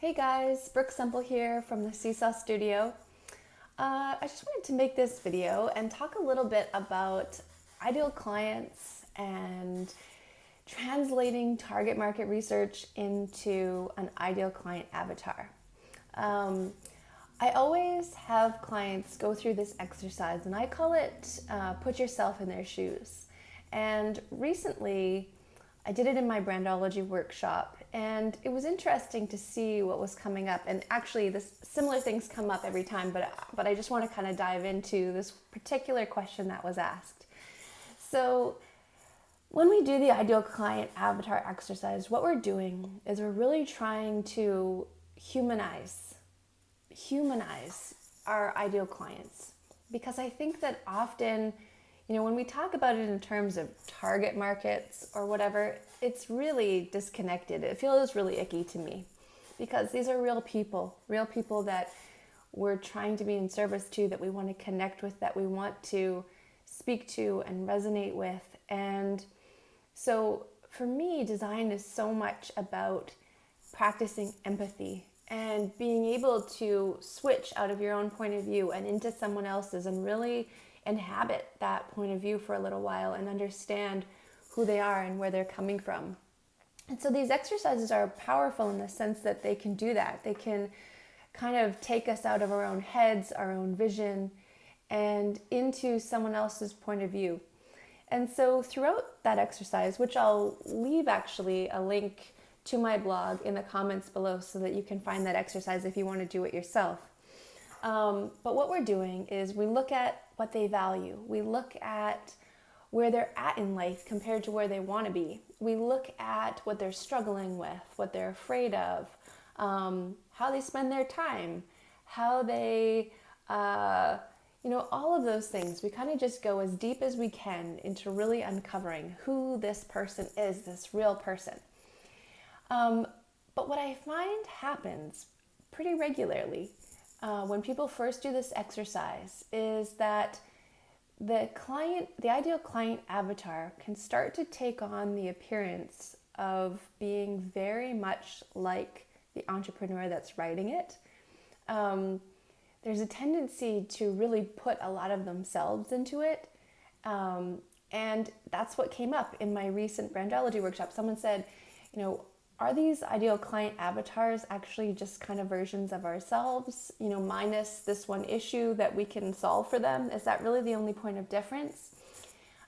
Hey guys, Brooke Semple here from the Seesaw Studio. I just wanted to make this video and talk a little bit about ideal clients and translating target market research into an ideal client avatar. I always have clients go through this exercise, and I call it put yourself in their shoes. And recently, I did it in my brandology workshop, and it was interesting to see what was coming up. And actually, similar things come up every time, but I just want to kind of dive into this particular question that was asked. So, when we do the ideal client avatar exercise, what we're doing is we're really trying to humanize our ideal clients, because I think that often, when we talk about it in terms of target markets or whatever, it's really disconnected. It feels really icky to me, because these are real people that we're trying to be in service to, that we want to connect with, that we want to speak to and resonate with. And so for me, design is so much about practicing empathy and being able to switch out of your own point of view and into someone else's, and really inhabit that point of view for a little while and understand who they are and where they're coming from. And so these exercises are powerful in the sense that they can do that. They can kind of take us out of our own heads, our own vision, and into someone else's point of view. And so throughout that exercise, which I'll leave actually a link to my blog in the comments below so that you can find that exercise if you want to do it yourself. But what we're doing is we look at what they value. We look at where they're at in life compared to where they want to be. We look at what they're struggling with, what they're afraid of, how they spend their time, how they, all of those things. We kind of just go as deep as we can into really uncovering who this person is, this real person. But what I find happens pretty regularly when people first do this exercise is that the ideal client avatar can start to take on the appearance of being very much like the entrepreneur that's writing it. There's a tendency to really put a lot of themselves into it. And that's what came up in my recent brandology workshop. Someone said, are these ideal client avatars actually just kind of versions of ourselves, minus this one issue that we can solve for them? Is that really the only point of difference?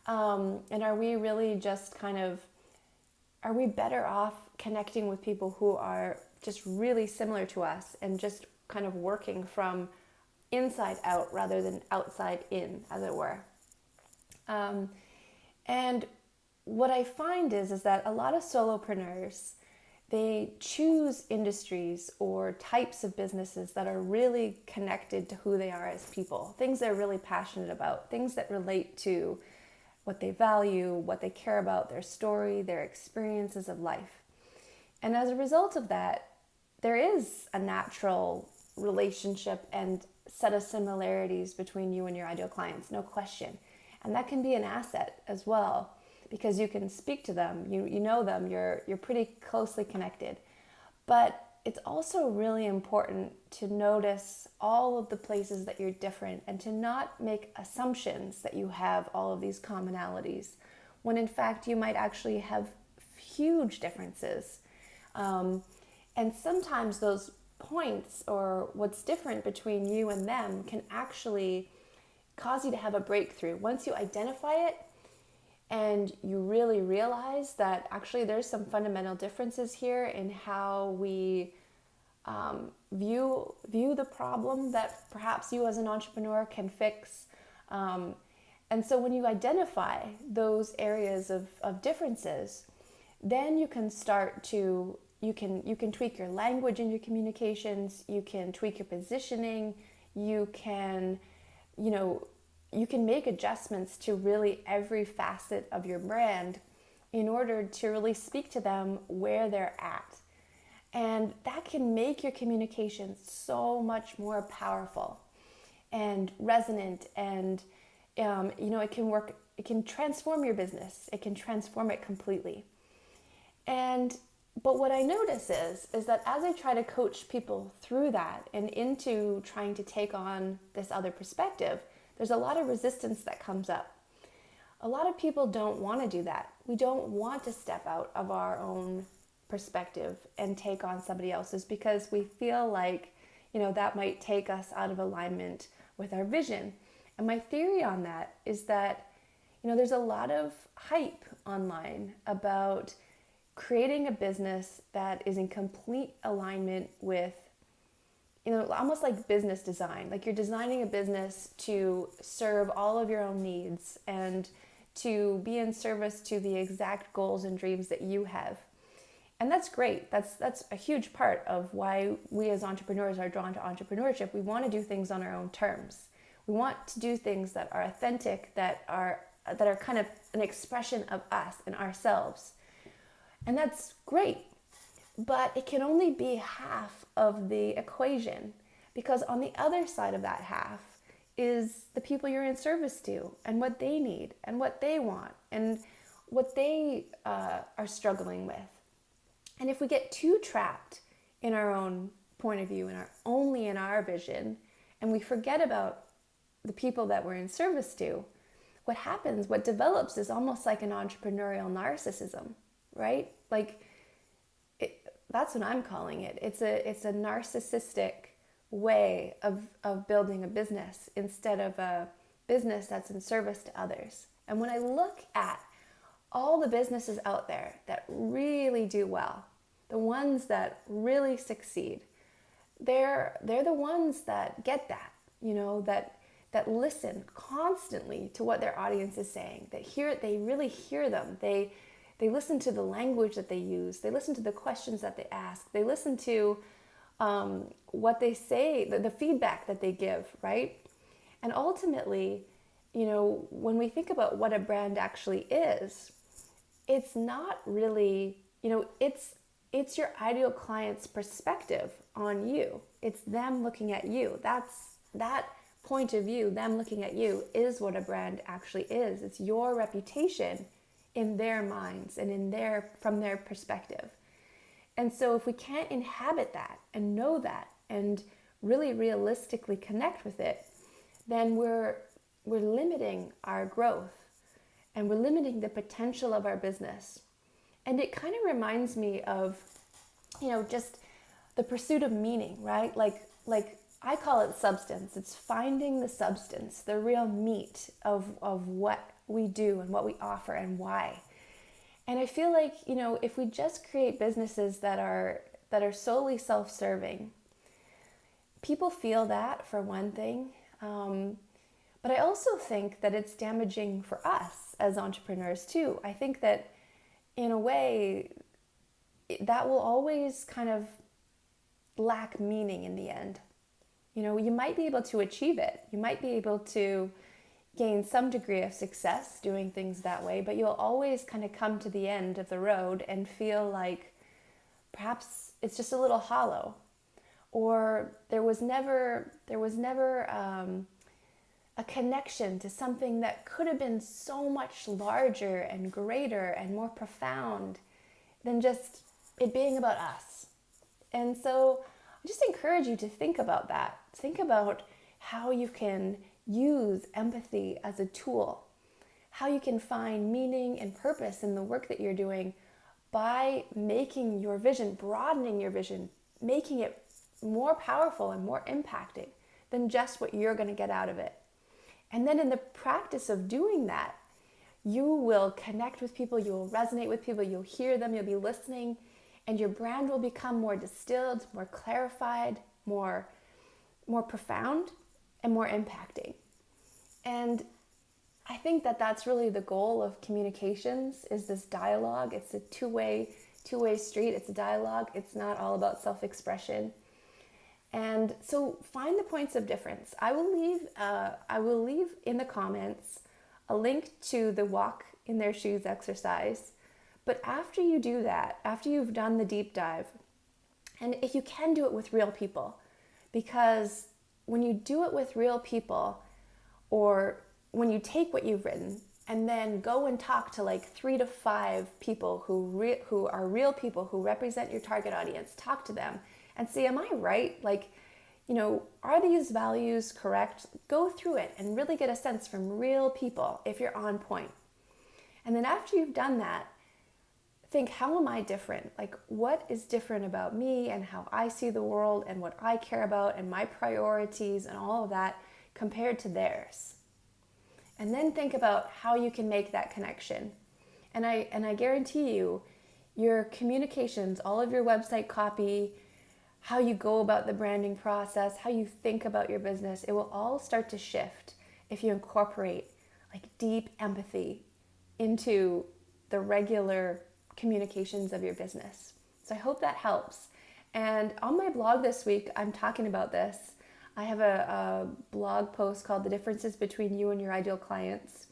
And are we really just are we better off connecting with people who are just really similar to us and just kind of working from inside out rather than outside in, as it were? And what I find is that a lot of solopreneurs, they choose industries or types of businesses that are really connected to who they are as people, things they're really passionate about, things that relate to what they value, what they care about, their story, their experiences of life. And as a result of that, there is a natural relationship and set of similarities between you and your ideal clients, no question. And that can be an asset as well, because you can speak to them, you know them, you're pretty closely connected. But it's also really important to notice all of the places that you're different and to not make assumptions that you have all of these commonalities, when in fact you might actually have huge differences. And sometimes those points, or what's different between you and them, can actually cause you to have a breakthrough. Once you identify it, and you really realize that actually there's some fundamental differences here in how we view the problem that perhaps you as an entrepreneur can fix. And so when you identify those areas of differences, then you can start to, you can tweak your language in your communications, you can tweak your positioning, you can make adjustments to really every facet of your brand in order to really speak to them where they're at. And that can make your communication so much more powerful and resonant, and it can transform your business. It can transform it completely. And But what I notice is that as I try to coach people through that and into trying to take on this other perspective, there's a lot of resistance that comes up. A lot of people don't want to do that. We don't want to step out of our own perspective and take on somebody else's because we feel like, that might take us out of alignment with our vision. And my theory on that is that, there's a lot of hype online about creating a business that is in complete alignment with, almost like business design. Like you're designing a business to serve all of your own needs and to be in service to the exact goals and dreams that you have. And that's great. That's a huge part of why we as entrepreneurs are drawn to entrepreneurship. We want to do things on our own terms. We want to do things that are authentic, that are kind of an expression of us and ourselves. And that's great. But it can only be half of the equation, because on the other side of that half is the people you're in service to and what they need and what they want and what they are struggling with. And if we get too trapped in our own point of view and only in our vision, and we forget about the people that we're in service to, what develops is almost like an entrepreneurial narcissism, right? Like that's what I'm calling it. It's a narcissistic way of building a business instead of a business that's in service to others. And when I look at all the businesses out there that really do well, the ones that really succeed, they're the ones that get that, that listen constantly to what their audience is saying, they really hear them. They listen to the language that they use. They listen to the questions that they ask. They listen to what they say, the feedback that they give, right? And ultimately, when we think about what a brand actually is, it's not really, it's your ideal client's perspective on you. It's them looking at you. That point of view, them looking at you, is what a brand actually is. It's your reputation in their minds and from their perspective. And so if we can't inhabit that and know that and really realistically connect with it, then we're limiting our growth and we're limiting the potential of our business. And it kind of reminds me of, just the pursuit of meaning, right? Like I call it substance. It's finding the substance, the real meat of what we do and what we offer and why. And I feel like, if we just create businesses that are solely self-serving, people feel that, for one thing. But I also think that it's damaging for us as entrepreneurs too. I think that in a way that will always kind of lack meaning in the end. You might be able to achieve it. You might be able to gain some degree of success doing things that way, but you'll always kind of come to the end of the road and feel like perhaps it's just a little hollow, or there was never a connection to something that could have been so much larger and greater and more profound than just it being about us. And so I just encourage you to think about that. Think about how you can use empathy as a tool, how you can find meaning and purpose in the work that you're doing by making your vision, broadening your vision, making it more powerful and more impacting than just what you're going to get out of it. And then in the practice of doing that, you will connect with people, you will resonate with people, you'll hear them, you'll be listening, and your brand will become more distilled, more clarified, more profound, and more impacting. And I think that that's really the goal of communications, is this dialogue. It's a two-way street. It's a dialogue. It's not all about self-expression. And so find the points of difference. I will leave in the comments a link to the walk in their shoes exercise. But after you do that, after you've done the deep dive, and if you can do it with real people, because when you do it with real people, or when you take what you've written and then go and talk to like 3 to 5 people who are real people who represent your target audience. Talk to them and see, am I right? Like, are these values correct? Go through it and really get a sense from real people if you're on point. And then after you've done that, think, how am I different? Like, what is different about me and how I see the world and what I care about and my priorities and all of that compared to theirs? And then think about how you can make that connection. And I guarantee you, your communications, all of your website copy, how you go about the branding process, how you think about your business, it will all start to shift if you incorporate like deep empathy into the regular communications of your business. So I hope that helps. And on my blog this week, I'm talking about this. I have a blog post called The Differences Between You and Your Ideal Clients.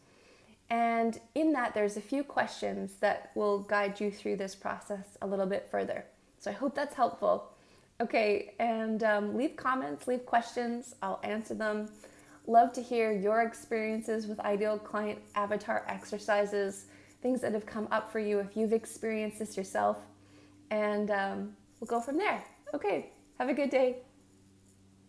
And in that, there's a few questions that will guide you through this process a little bit further. So I hope that's helpful. Okay, and leave comments, leave questions. I'll answer them. Love to hear your experiences with ideal client avatar exercises, things that have come up for you if you've experienced this yourself. And we'll go from there. Okay, have a good day.